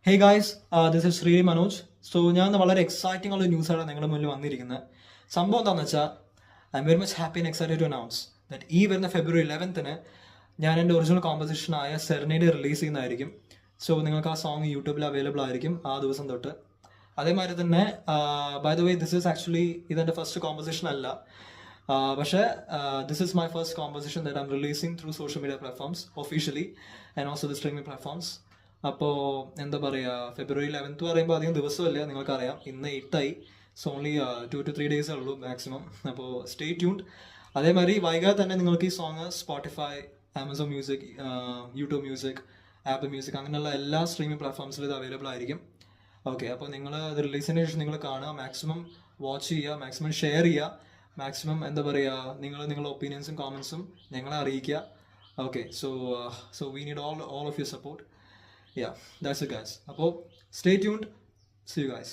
Hey guys, this is Shri Manoj. So ഞാൻ വളരെ exciting ഉള്ള ന്യൂസാണ് നിങ്ങളുടെ മുന്നിൽ വന്നിരിക്കുന്നത്. സംഭവം എന്താണെന്ന് വെച്ചാൽ I'm very much happy and excited to announce that ഈ വരുന്ന ഫെബ്രുവരി 11th ഞാൻ എൻ്റെ ഒറിജിനൽ കോമ്പസിഷനായ സെറനേഡ് റിലീസ് ചെയ്യുന്നതായിരിക്കും. സോ നിങ്ങൾക്ക് ആ സോങ് യൂട്യൂബിൽ അവൈലബിൾ ആയിരിക്കും ആ ദിവസം തൊട്ട്. അതേമാതിരി തന്നെ by the way this is actually ഇതെൻ്റെ ഫസ്റ്റ് കോമ്പസിഷൻ അല്ല, പക്ഷേ this is my first composition that I'm releasing through social media platforms officially and also the streaming platforms. അപ്പോൾ എന്താ പറയുക, ഫെബ്രുവരി 11th പറയുമ്പോൾ അധികം ദിവസമല്ല, നിങ്ങൾക്കറിയാം ഇന്ന് 8 സോ ഓൺലി 2 to 3 days ഉള്ളൂ മാക്സിമം. അപ്പോൾ സ്റ്റേ ട്യൂൺഡ്. അതേമാതിരി വൈകാതെ തന്നെ നിങ്ങൾക്ക് ഈ song Spotify, Amazon music, YouTube music, apple music അങ്ങനെയുള്ള എല്ലാ സ്ട്രീമിംഗ് പ്ലാറ്റ്ഫോംസിലും ഇത് അവൈലബിൾ ആയിരിക്കും. ഓക്കെ, അപ്പോൾ നിങ്ങൾ അത് റിലീസിന് ശേഷം നിങ്ങൾ കാണുക, മാക്സിമം വാച്ച് ചെയ്യുക, മാക്സിമം ഷെയർ ചെയ്യുക, മാക്സിമം എന്താ പറയുക നിങ്ങളുടെ ഒപ്പീനിയൻസും കോമൻസും ഞങ്ങളെ അറിയിക്കുക. Okay, so we need all of your support. Yeah, that's it guys. Stay tuned. See you guys.